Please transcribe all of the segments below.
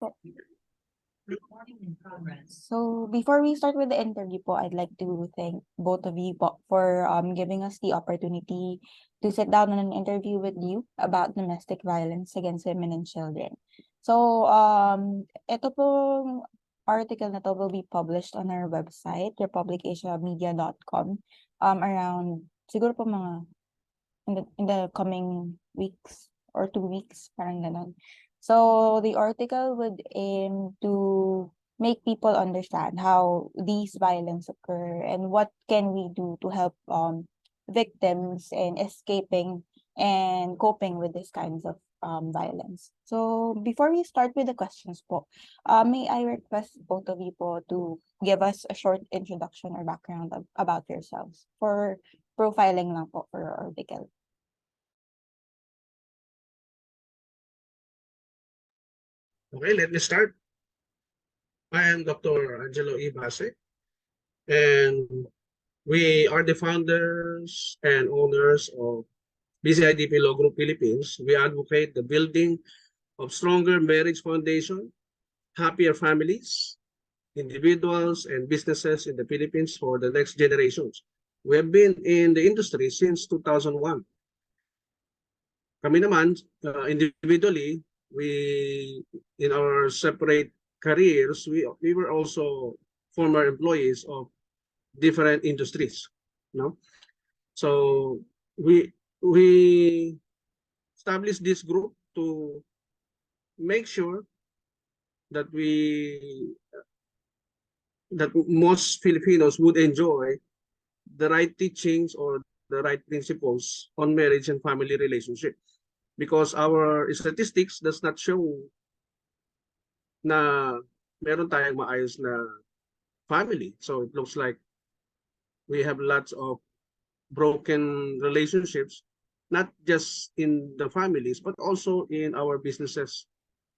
po. So before we start with the interview po, I'd like to thank both of you po for giving us the opportunity to sit down on an interview with you about domestic violence against women and children. So ito pong article na to will be published on our website, republicasiamedia.com, around siguro po mga in the coming weeks or 2 weeks, parang ganon. So the article would aim to make people understand how these violence occur and what can we do to help victims in escaping and coping with these kinds of violence. So before we start with the questions po, may I request both of you po to give us a short introduction or background about yourselves for profiling lang po for our article. Okay, let me start. I am Dr. Angelo E. Base, and we are the founders and owners of BCIDP Law Group Philippines. We advocate the building of stronger marriage foundation, happier families, individuals, and businesses in the Philippines for the next generations. We have been in the industry since 2001. Kami naman, individually, in our separate careers, we were also former employees of different industries, no? So we established this group to make sure that most Filipinos would enjoy the right teachings or the right principles on marriage and family relationship, because our statistics does not show na meron tayong maayos na family. So it looks like we have lots of broken relationships, not just in the families, but also in our businesses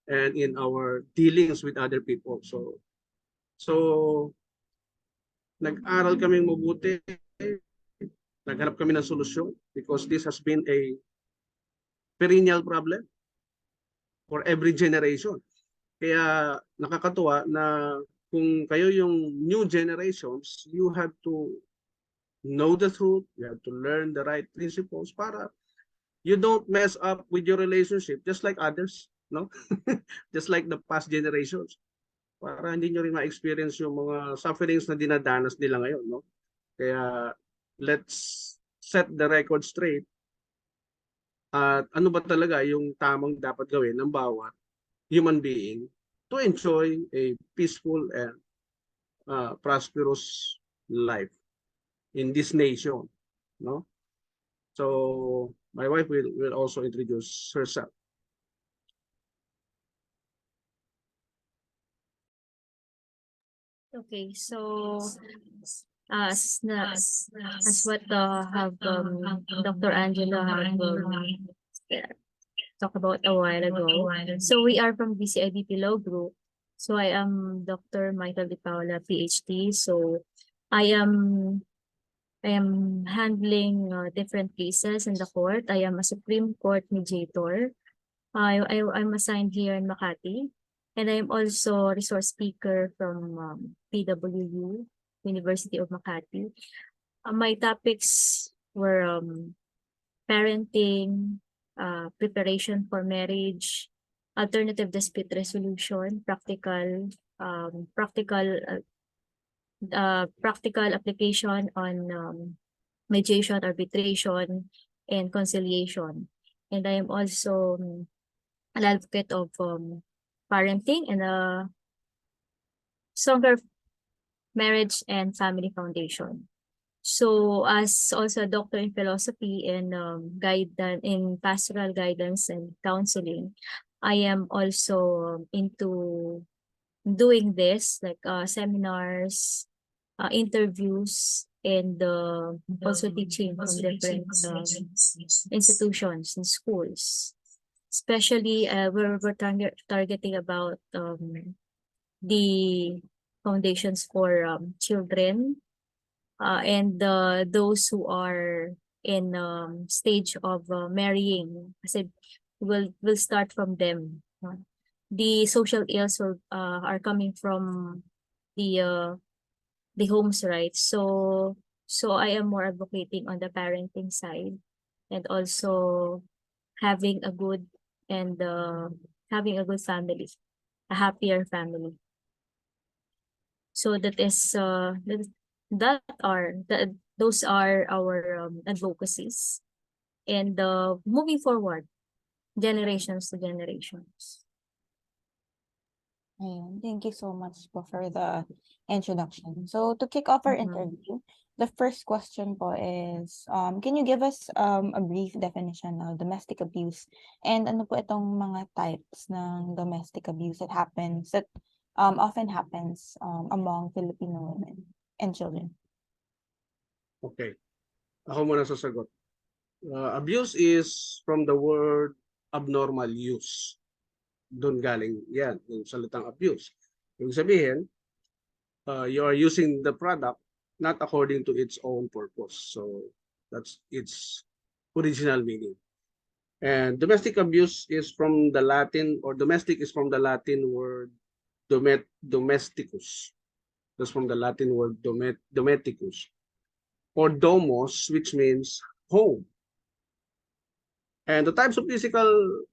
and in our dealings with other people. So nag-aral kaming mabuti, naghanap kami ng solusyon, because this has been a perennial problem for every generation. Kaya nakakatuwa na kung kayo yung new generations, you have to know the truth, you have to learn the right principles para you don't mess up with your relationship just like others, no? Just like the past generations. Para hindi nyo rin ma-experience yung mga sufferings na dinadanas nila ngayon, no? Kaya let's set the record straight at ano ba talaga yung tamang dapat gawin ng bawat human being to enjoy a peaceful and prosperous life in this nation, no? So my wife will also introduce herself. Okay, so as what Dr. Angela have talked about a while ago. So we are from BCIDP Law Group. So I am Dr. Michael De Paula, PhD. So I am handling different cases in the court. I am a Supreme Court mediator. I'm assigned here in Makati. And I'm also resource speaker from PWU, University of Makati. My topics were parenting, preparation for marriage, alternative dispute resolution, practical application on mediation, arbitration, and conciliation. And I am also an advocate of parenting and a stronger marriage and family foundation. So as also a doctor in philosophy and in pastoral guidance and counseling, I am also into doing this like seminars, interviews, and also teaching from different institutions and schools. Especially we're targeting about the foundations for children and those who are in stage of marrying. I said we'll start from them. the social ills are coming from the homes, right? So I am more advocating on the parenting side, and also having a good and having a good family, a happier family. So that is those are our advocacies, and moving forward, generations to generations. Ayun, thank you so much po for the introduction. So to kick off our Mhm. interview, the first question po is, can you give us a brief definition of domestic abuse? And ano po itong mga types ng domestic abuse that often happens among Filipino women and children? Okay. Ako muna sasagot. Abuse is from the word abnormal use. Doon galing yan, yung salitang abuse. Yung sabihin, you are using the product not according to its own purpose. So that's its original meaning. And domestic abuse is from the Latin, or domestic is from the Latin word domesticus. That's from the Latin word dometicus, or domos, which means home. And the types of physical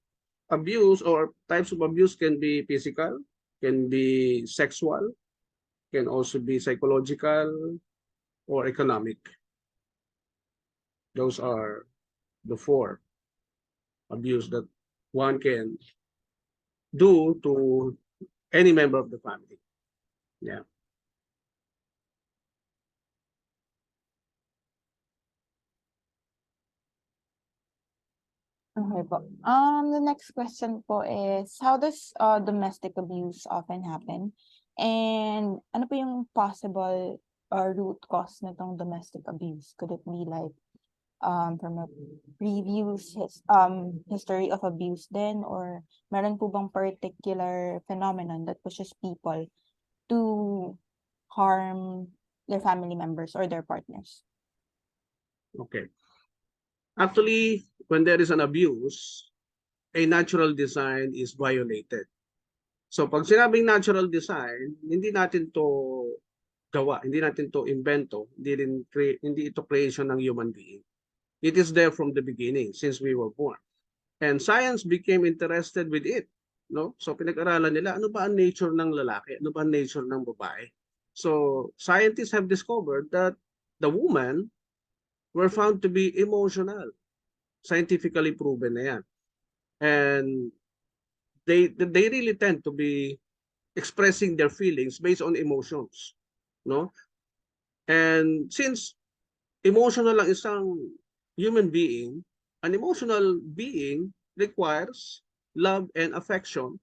abuse or types of abuse can be physical, can be sexual, can also be psychological or economic. Those are the four abuse that one can do to any member of the family. Yeah. Okay po. The next question po is, how does domestic abuse often happen? And ano po yung possible root cause nitong domestic abuse? Could it be like from a previous history of abuse then, or meron po bang particular phenomenon that pushes people to harm their family members or their partners? Okay. Actually, when there is an abuse, a natural design is violated. So pag sinabing natural design, hindi natin to gawa, hindi natin to invento, hindi ito creation ng human being. It is there from the beginning, since we were born. And science became interested with it. No? So pinag-aralan nila, ano ba ang nature ng lalaki? Ano ba ang nature ng babae? So scientists have discovered that the women were found to be emotional. Scientifically proven na yan. And they really tend to be expressing their feelings based on emotions. No? And since emotional lang isang human being, an emotional being requires love and affection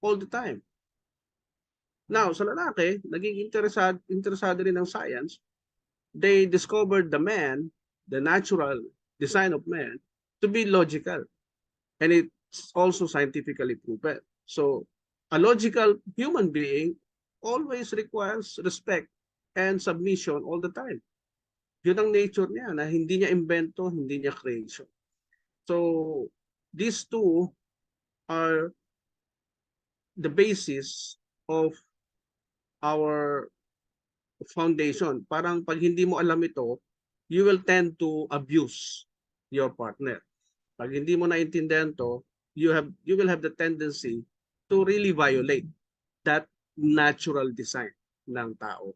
all the time. Now, sa lalaki, naging interesado rin ng science. They discovered the natural design of man, to be logical. And it's also scientifically proven. So, a logical human being always requires respect and submission all the time. Yun ang nature niya, na hindi niya invento, hindi niya creation. So, these two are the basis of our foundation. Parang pag hindi mo alam ito, you will tend to abuse your partner. Pag hindi mo naintindihan to, you will have the tendency to really violate that natural design ng tao.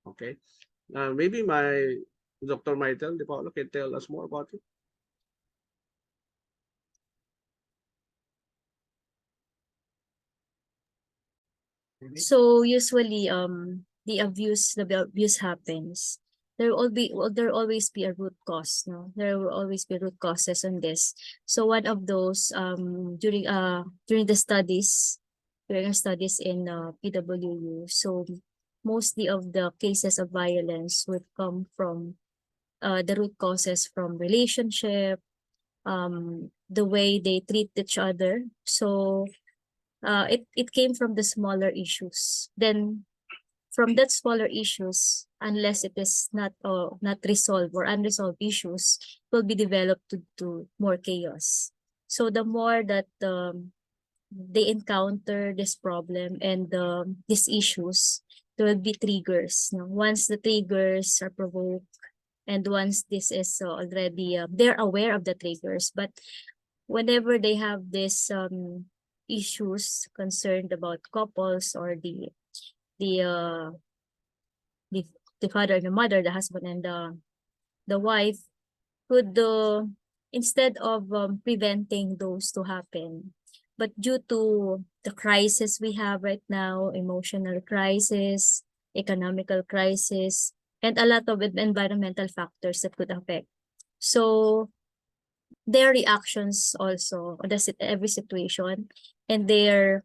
Okay? Maybe Dr. Maitel De Paolo can tell us more about it. So usually the abuse happens. There will always be a root cause, no? There will always be root causes on this. So one of those during the studies, during our studies in PWU, so mostly of the cases of violence would come from the root causes from relationship, the way they treat each other. So it came from the smaller issues. Then from that smaller issues, unless it is not resolved, or unresolved issues, will be developed to more chaos. So the more that they encounter this problem and these issues, there will be triggers. No? Once the triggers are provoked, and once this is already, they're aware of the triggers, but whenever they have this issues concerned about couples or the the the father and the mother, the husband and the wife, could instead of preventing those to happen, but due to the crisis we have right now, emotional crisis, economical crisis, and a lot of environmental factors that could affect. So their reactions also on every situation, and their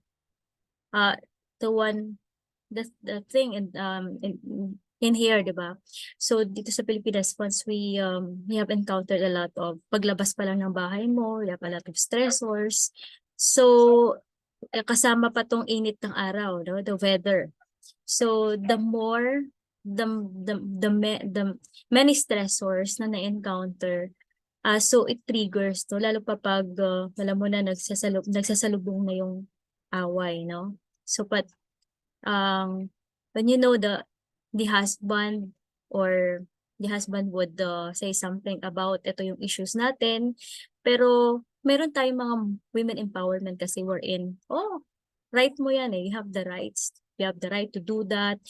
the one the thing in here, diba? So dito sa Pilipinas, once we have encountered a lot of paglabas pa lang ng bahay mo, you have a lot of stressors. So kasama pa tong init ng araw, no? The weather. So the more the many stressors na na-encounter, so it triggers to, lalo pa pag alam mo na nagsasalubong na yung away, no? So but when you know the husband or the husband would say something about ito yung issues natin, pero meron tayong mga women empowerment kasi we're in, right mo yan eh, you have the rights, you have the right to do that,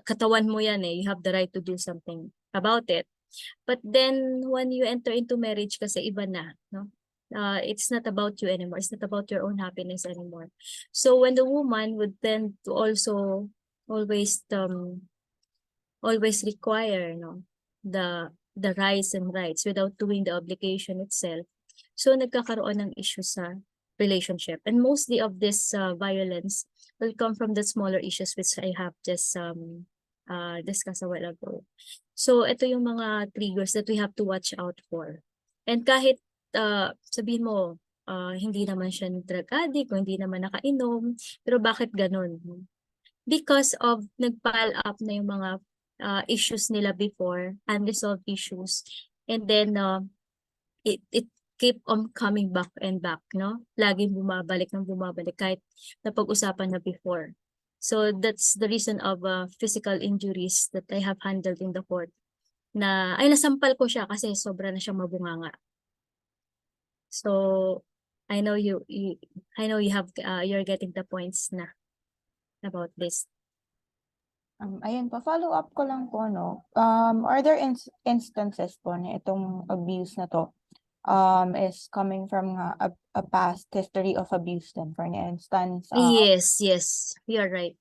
katawan mo yan eh, you have the right to do something about it. But then when you enter into marriage kasi iba na, no? It's not about you anymore. It's not about your own happiness anymore. So when the woman would tend to also always require, no, the rights and rights without doing the obligation itself, so nagkakaroon ng issues sa relationship, and mostly of this violence will come from the smaller issues which I have just discussed a while ago. So ito yung mga triggers that we have to watch out for. And kahit sabihin mo, hindi naman siya drug addict, o hindi naman nakainom, pero bakit ganun? Because of nagpile up na yung mga issues nila before, unresolved issues, and then it keep on coming back and back, no? Laging bumabalik kahit napag-usapan na before. So that's the reason of physical injuries that I have handled in the court, na ay nasampal ko siya kasi sobra na siyang mabunganga. So I know you have you're getting the points na about this. Ayun po, follow up ko lang po, no? Are there instances po na itong abuse na to is coming from a past history of abuse then, for instance? Yes, you're right.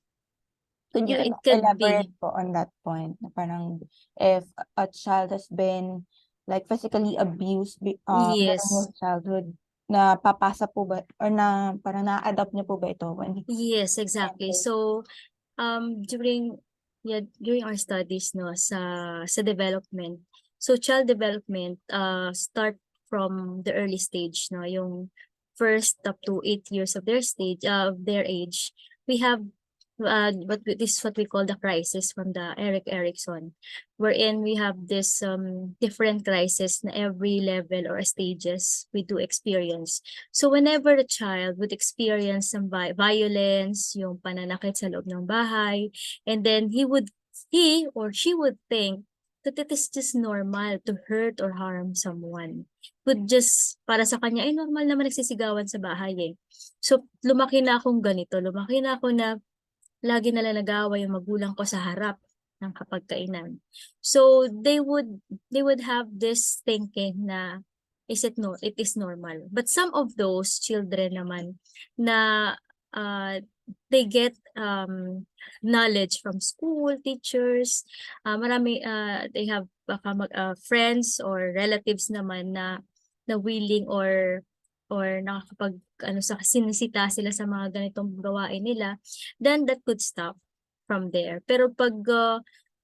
Could you Yeah, it could elaborate be. po on that point? Na parang if a child has been like physically abused during Yes. his childhood, na papasa po ba or na parang na-adopt niya po ba ito when Yes, exactly. So during our studies, no, sa development, so child development start from the early stage, no, yung first up to 8 years of their age. We have this is what we call the crisis from the Erik Erikson, wherein we have this different crisis na every level or stages we do experience. So whenever a child would experience some violence, yung pananakit sa loob ng bahay, and then he or she would think that it is just normal to hurt or harm someone. Would just, para sa kanya, normal naman nagsisigawan sa bahay eh. So lumaki na akong ganito, lumaki na ako na lagi nalang nag-aaway yung magulang ko sa harap ng kapagkainan. So they would have this thinking na it is normal. But some of those children naman na they get knowledge from school, teachers, marami they have friends or relatives naman na willing or nakakapag sinisita sila sa mga ganitong gawain nila, then that could stop from there. Pero pag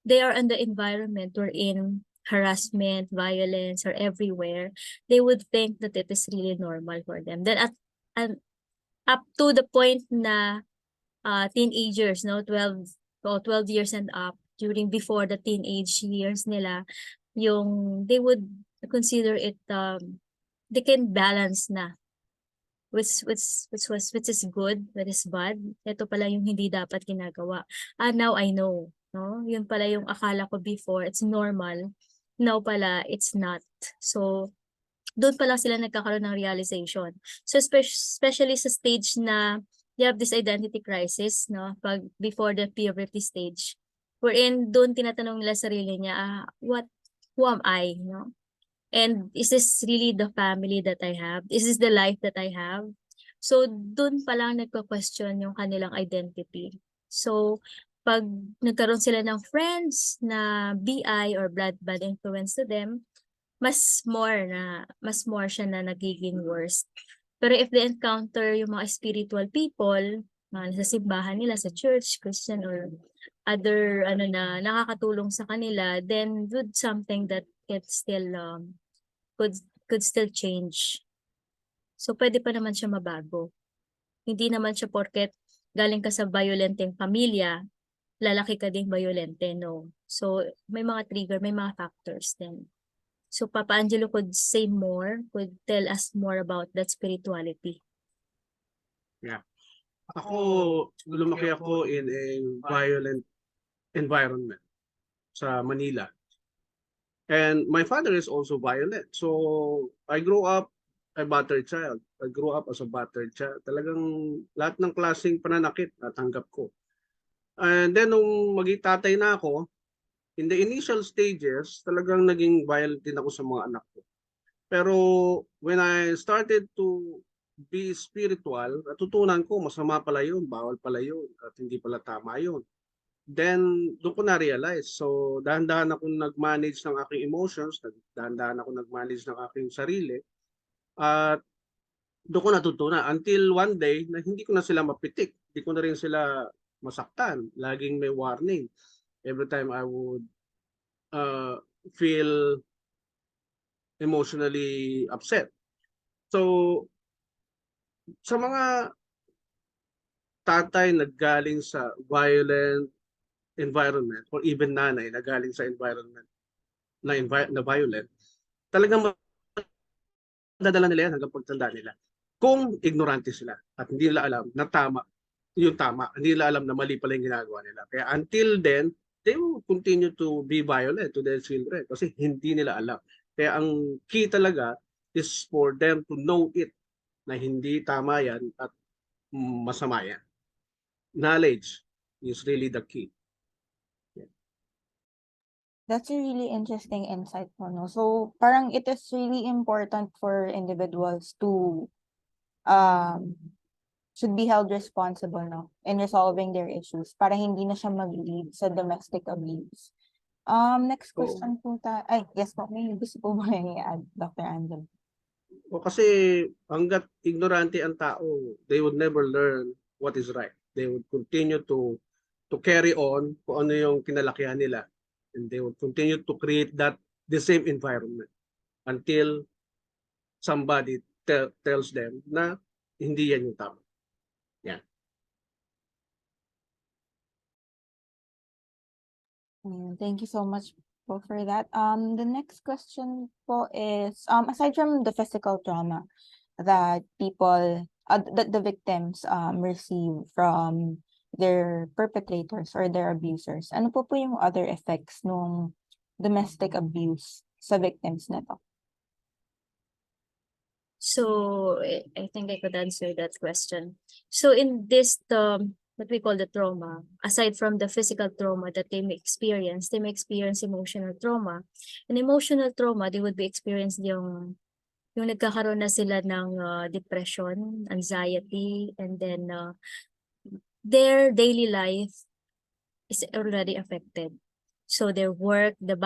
they are in the environment wherein harassment, violence are everywhere, they would think that it is really normal for them. Then up to the point na teenagers, no, 12 years and up, before the teenage years nila, yung they would consider it they can balance na which is good, which is bad. Ito pala yung hindi dapat ginagawa. Now I know, no? Yun pala yung akala ko before, it's normal. Now pala, it's not. So, doon pa lang sila nagkakaroon ng realization. So, especially sa stage na you have this identity crisis, no? Pag before the puberty stage, wherein doon tinatanong nila sarili niya, who am I, no? And is this really the family that I have? Is this the life that I have? So, doon pa lang nagko-question yung kanilang identity. So, pag nagkaroon sila ng friends na BI or bad influence to them, mas more siya na nagiging worst. Pero if they encounter yung mga spiritual people, mga sa simbahan nila, sa church, Christian, or other na nakakatulong sa kanila, then do something that it still could still change. So pwede pa naman siya mabago. Hindi naman siya porket galing ka sa violenteng pamilya, lalaki ka ding violente, no. So may mga trigger, may mga factors din. So Papa Angelo could say more, could tell us more about that spirituality. Ako, lumaki ako in a violent environment sa Manila. And my father is also violent. So I grew up a battered child. I grew up as a battered child. Talagang lahat ng klaseng pananakit natanggap ko. And then nung maging tatay na ako, in the initial stages, talagang naging violent din ako sa mga anak ko. Pero when I started to be spiritual, natutunan ko masama pala yun, bawal pala yun, at hindi pala tama yun. Then, doon ko na-realize. So, dahan-dahan ako nag-manage ng aking emotions, dahan-dahan ako nag-manage ng aking sarili, at doon ko natutunan. Until one day, na hindi ko na sila mapitik. Hindi ko na rin sila masaktan. Laging may warning. Every time I would feel emotionally upset. So, sa mga tatay na galing sa violent environment or even nanay na galing sa environment na violent, talagang madadala nila yan hanggang pagtanda nila. Kung ignorante sila at hindi nila alam na tama, yung tama, hindi nila alam na mali pala yung ginagawa nila. Kaya until then, they will continue to be violent to their children kasi hindi nila alam. Kaya ang key talaga is for them to know it na hindi tama yan at masama yan. Knowledge is really the key. That's a really interesting insight po, no? So, parang it is really important for individuals to should be held responsible, no, in resolving their issues para hindi na siya mag-lead sa domestic abuse. Next Oo. question po yes po, may gusto po ba i-add, Dr. Angel? O kasi hanggat ignorante ang tao, they would never learn what is right. They would continue to carry on kung ano yung kinalakihan nila. And they would continue to create the same environment until somebody tells them na hindi yan yung tama. Yan. Thank you so much po for that. The next question po is, aside from the physical trauma that people, that the victims receive from their perpetrators or their abusers, ano po yung other effects ng domestic abuse sa victims nito? So I think I could answer that question. So in this what we call the trauma, aside from the physical trauma that they may experience emotional trauma. And emotional trauma, they would be experiencing yung nagkakaroon na sila ng depression, anxiety, and then their daily life is already affected. So their work, the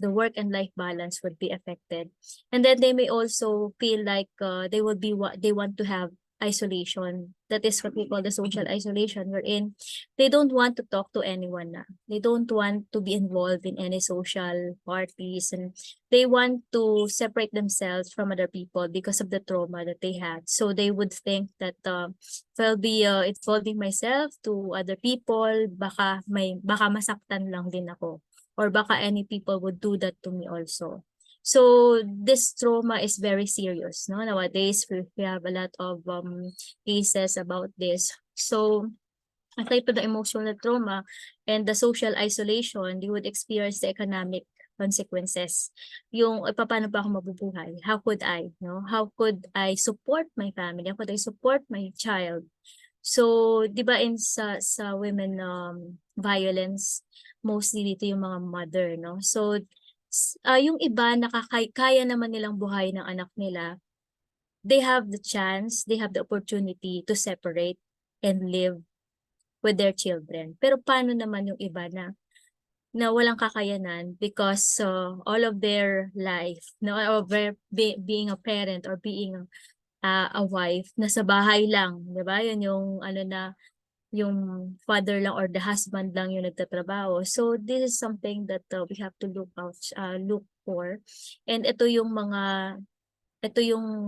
work and life balance would be affected. And then they may also feel like they want to have isolation. That is what we call the social isolation, wherein they don't want to talk to anyone na. They don't want to be involved in any social parties, and they want to separate themselves from other people because of the trauma that they had. So they would think that I'll be involving myself to other people, baka masaktan lang din ako, or baka any people would do that to me also. So this trauma is very serious, no? Nowadays we have a lot of cases about this. So aside to the emotional trauma and the social isolation, you would experience the economic consequences. Yung paano ba ako mabubuhay? How could I, no? How could I support my family? How could I support my child? So, 'di ba sa women violence, mostly dito yung mga mother, no? So, yung iba kaya naman nilang buhay ng anak nila, they have the chance, they have the opportunity to separate and live with their children. Pero paano naman yung iba na walang kakayanan because all of their life, no, of being a parent or being a wife, nasa bahay lang, 'di ba? Yun yung ano na yung father lang or the husband lang yung nagtatrabaho. So this is something that we have to look for. And ito yung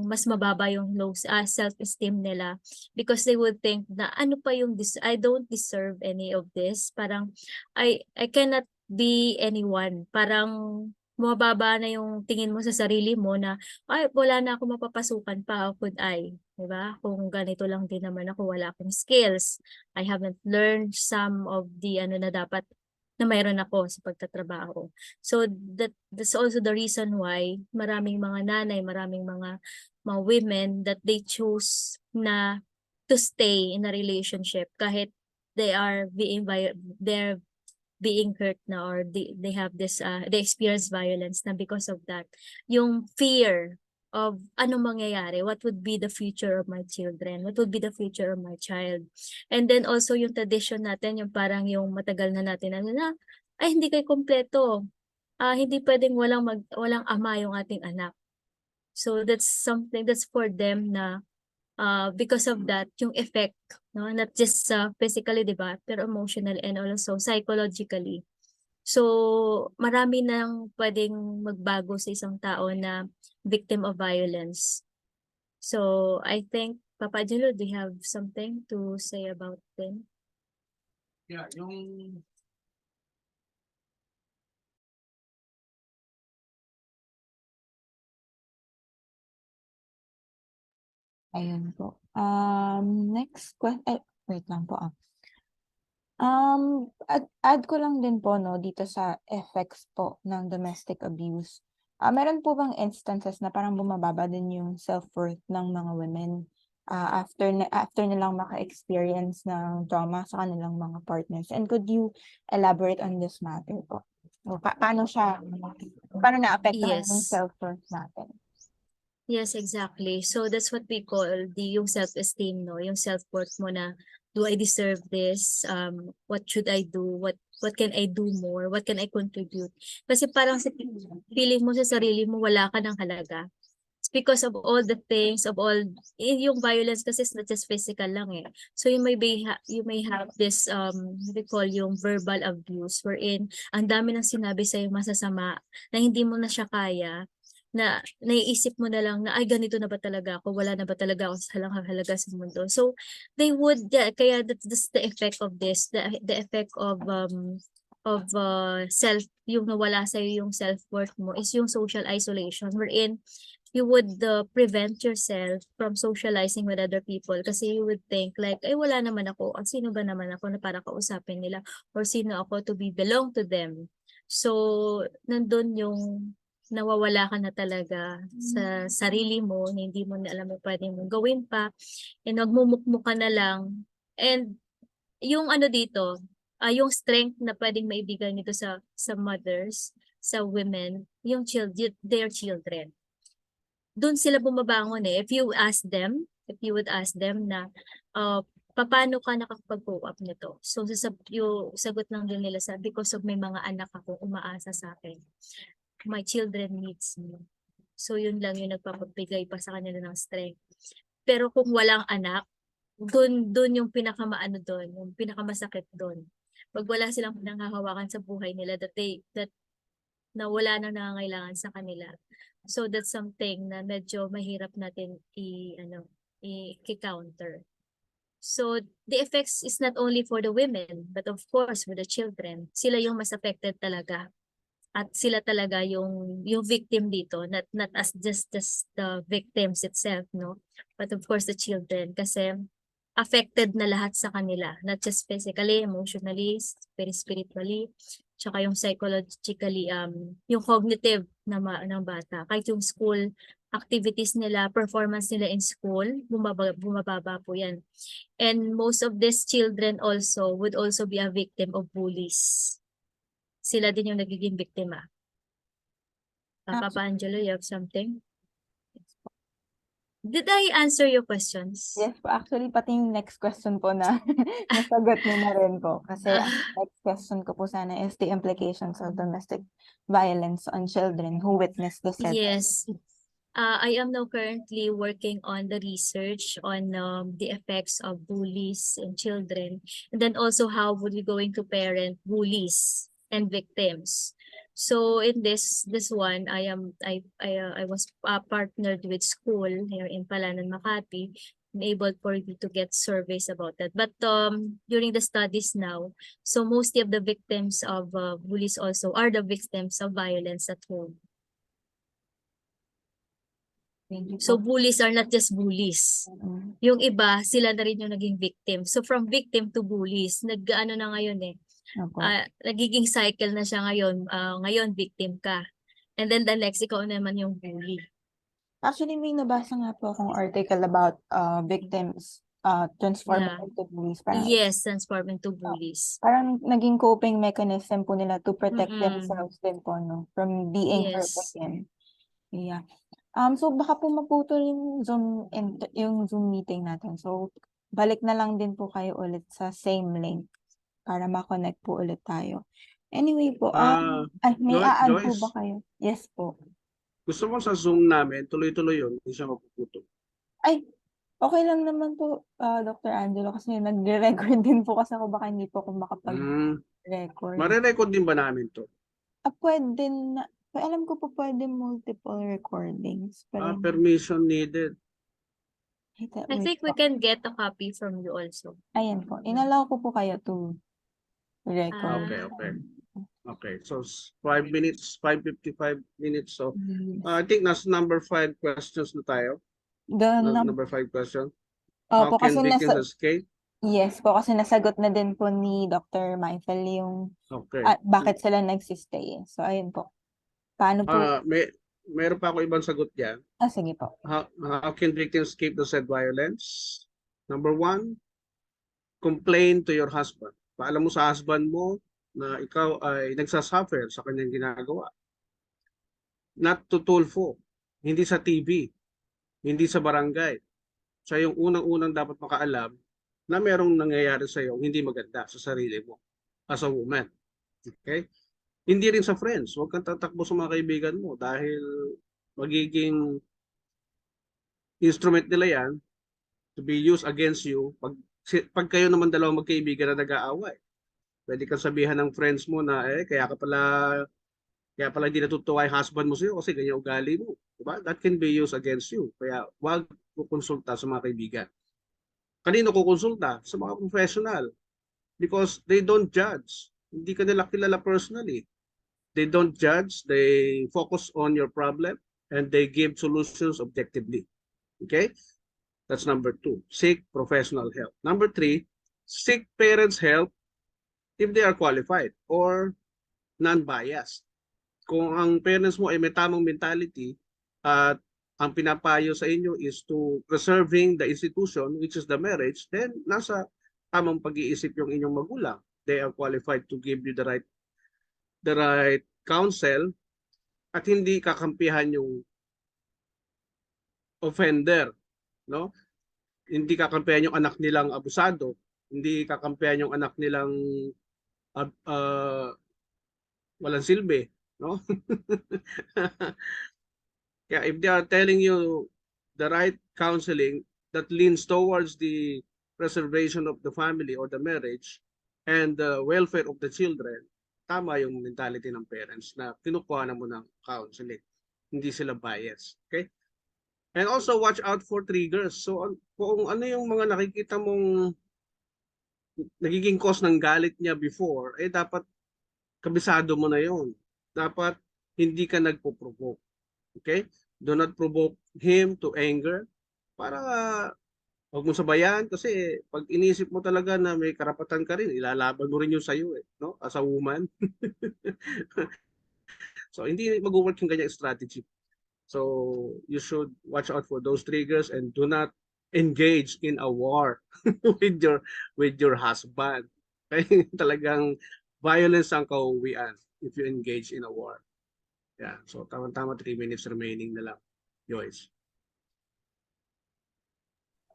mas mababa yung self-esteem nila because they would think na ano pa yung I don't deserve any of this. Parang I cannot be anyone. Parang mababa na yung tingin mo sa sarili mo na ay wala na ako mapapasukan pa, how could I? 'Di ba? Kung ganito lang din naman ako, wala akong skills. I haven't learned some of the ano na dapat na mayroon ako sa pagtatrabaho. So that's also the reason why maraming mga nanay, maraming mga women that they choose na to stay in a relationship kahit they're being hurt na or they have this they experience violence na because of that. Yung fear of anong mangyayari, what would be the future of my children, what would be the future of my child. And then also yung tradition natin, yung parang yung matagal na natin na ay hindi kayo kompleto. Hindi pwedeng walang ama yung ating anak. So that's something that's for them na because of that, yung effect, no, not just physically, 'di ba, pero emotional and also psychologically. So, marami nang pwedeng magbago sa isang tao na victim of violence. So, I think, Papa Angelo, do you have something to say about them? Yeah, yung Ayun po. Next question, wait lang po. Add ko lang din po, no, dito sa effects po ng domestic abuse. Meron po bang instances na parang bumababa din yung self-worth ng mga women after nilang maka-experience ng trauma sa kanilang mga partners? And could you elaborate on this matter po? O, paano naapektuhan yung Yes. self-worth natin? Yes, exactly. So that's what we call yung self-esteem, no? Yung self-worth mo na, do I deserve this? What should I do? What can I do more? What can I contribute? Kasi parang sa feeling mo sa sarili mo, wala ka ng halaga. It's because of all the things, yung violence kasi is not just physical lang eh. So you may have this, we call yung verbal abuse wherein ang dami ng sinabi sa'yo masasama na hindi mo na siya kaya, na naiisip mo na lang na ay ganito na ba talaga ako, wala na ba talaga ako sa halaga sa mundo. So they would kaya that's the effect of this, the effect of self, yung nawala sa yung self-worth mo is yung social isolation wherein you would prevent yourself from socializing with other people kasi you would think like ay wala naman ako, at sino ba naman ako na para kausapin nila, or sino ako to belong to them. So nandun yung nawawala ka na talaga sa sarili mo, hindi mo na alam mo pwedeng mong gawin pa, and nagmumukmuk ka na lang. And yung ano dito, yung strength na pwedeng maibigay nito sa mothers, sa women, yung their children. Doon sila bumabangon eh. If you would ask them na paano ka nakakapag-cope up nito? So yung sagot lang din nila because of may mga anak ako umaasa sa akin. My children needs me. So yun lang yung nagpapabigay pa sa kanila ng strength. Pero kung walang anak, doon yung pinakamaano doon, yung pinakamasakit doon. Pag wala silang pinanghahawakan sa buhay nila that na wala nang nangangailangan sa kanila. So that's something na medyo mahirap natin i-counter. So the effects is not only for the women, but of course for the children. Sila yung mas affected talaga at sila talaga yung victim dito, not as just the victims itself, no, but of course the children, kasi affected na lahat sa kanila, not just physically, emotionally, spiritually, tsaka yung psychologically, yung cognitive ng bata, kahit yung school activities nila, performance nila in school, bumababa po yan. And most of these children also would also be a victim of bullies. Sila din yung nagiging biktima. Papa Angelo, you have something? Did I answer your questions? Yes po, actually pati yung next question po na nasagot niyo na rin po. Kasi ang next question ko po sana is the implications of domestic violence on children who witness the said. Yes. I am now currently working on the research on the effects of bullies in children, and then also how would we going to parent bullies and victims. So in this one, I was partnered with school here in Palanan, Makati, and able for you to get surveys about that. But during the studies now, so mostly of the victims of bullies also are the victims of violence at home. Thank you So po. bullies are not just bullies. Mm. Yung iba, sila na rin yung naging victim. So from victim to bullies, nag-ano na ngayon eh. Opo. Nagiging cycle na siya ngayon. Ngayon, victim ka. And then the next, ikaw naman yung bully. Actually, may nabasa nga po akong article about victims transforming Yeah. into bullies. Parang, Yes, transform into bullies. parang naging coping mechanism po nila to protect Mm-mm. themselves din po, no? From being hurt Yes. again. Yeah. So baka po maputol yung Zoom meeting natin. So balik na lang din po kayo ulit sa same link para ma-connect po ulit tayo. Anyway po, may a-add po ba Joyce, kayo? Yes po. gusto mo sa Zoom namin, tuloy-tuloy yun, hindi siya mapuputol. Ay, okay lang naman po, Dr. Angelo, kasi nagre-record din po kasi ako, baka hindi po ako makapag-record. Mare-record din ba namin to? Pwede na, alam ko po pwede multiple recordings. Pero, Permission needed. I think we can get a copy from you also. Ayan po, inalaw ko po kayo to record. Okay. So 5 minutes, 5:55 minutes. So I think nasa number 5 questions na tayo. Number 5 question. How po, kasi can victims escape? yes po, kasi nasagot na din po ni Dr. Michael yung bakit sila nagsistay. So ayun po. Paano po? Meron pa ako ibang sagot diyan. Sige po. How can victims escape the said violence? Number 1, complain to your husband. Paalam mo sa husband mo na ikaw ay nagsasuffer sa kanyang ginagawa. Not to Tulfo, hindi sa TV, hindi sa barangay. Siya yung unang-unang dapat makaalam na merong nangyayari sa iyo hindi maganda sa sarili mo as a woman. Okay? Hindi rin sa friends. Huwag kang tatakbo sa mga kaibigan mo dahil magiging instrument nila yan to be used against you pag kayo naman dalawang magkaibigan na nag-aaway. Pwede kang sabihan ng friends mo na kaya pala hindi natutuwa yung husband mo sa'yo kasi ganyan ugali mo. Diba? That can be used against you. Kaya huwag kukonsulta sa mga kaibigan. Kanino kukonsulta? Sa mga professional. Because they don't judge. Hindi ka nila kilala personally. They don't judge. They focus on your problem and they give solutions objectively. Okay? That's number 2. Seek professional help. Number 3, seek parents' help if they are qualified or non-biased. Kung ang parents mo ay may tamang mentality at ang pinapayo sa inyo is to preserving the institution, which is the marriage, then nasa tamang pag-iisip yung inyong magulang. They are qualified to give you the right counsel at hindi kakampihan yung offender, no? Hindi kakampihan yung anak nilang abusado, hindi kakampihan yung anak nilang walang silbi, no? Yeah, if they are telling you the right counseling that leans towards the preservation of the family or the marriage and the welfare of the children, tama yung mentality ng parents na kinukuha na mo ng counseling. Hindi sila biased. Okay? And also watch out for triggers. So kung ano yung mga nakikita mong nagiging cause ng galit niya before, dapat kabisado mo na yon. dapat hindi ka nagpo-provoke. Okay? Do not provoke him to anger para huwag mo sabayan kasi pag inisip mo talaga na may karapatan ka rin, ilalaban mo rin yung sa'yo no? As a woman. So, hindi mag-work yung ganyang strategy. So, you should watch out for those triggers and do not engage in a war with your husband. Kaya talagang violence ang kauwian if you engage in a war. Yeah. So, tama-tama 3 minutes remaining na lang. Joyce.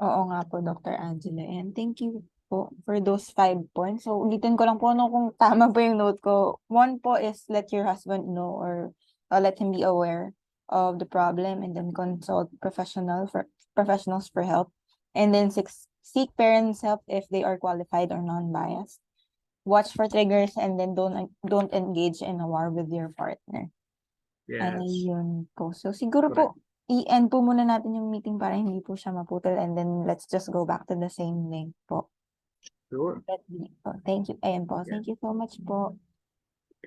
Oo nga po, Dr. Angela. And thank you po for those 5 points. So, ulitin ko lang po kung tama po yung note ko. 1 po is let your husband know or let him be aware of the problem and then consult professionals for help. And then 6, seek parents' help if they are qualified or non-biased. Watch for triggers and then don't engage in a war with your partner. Yes. Ayun po. So, siguro po, i-end po muna natin yung meeting para hindi po siya maputol and then let's just go back to the same link po. Sure. Thank you. Ayan po. Yeah. Thank you so much po.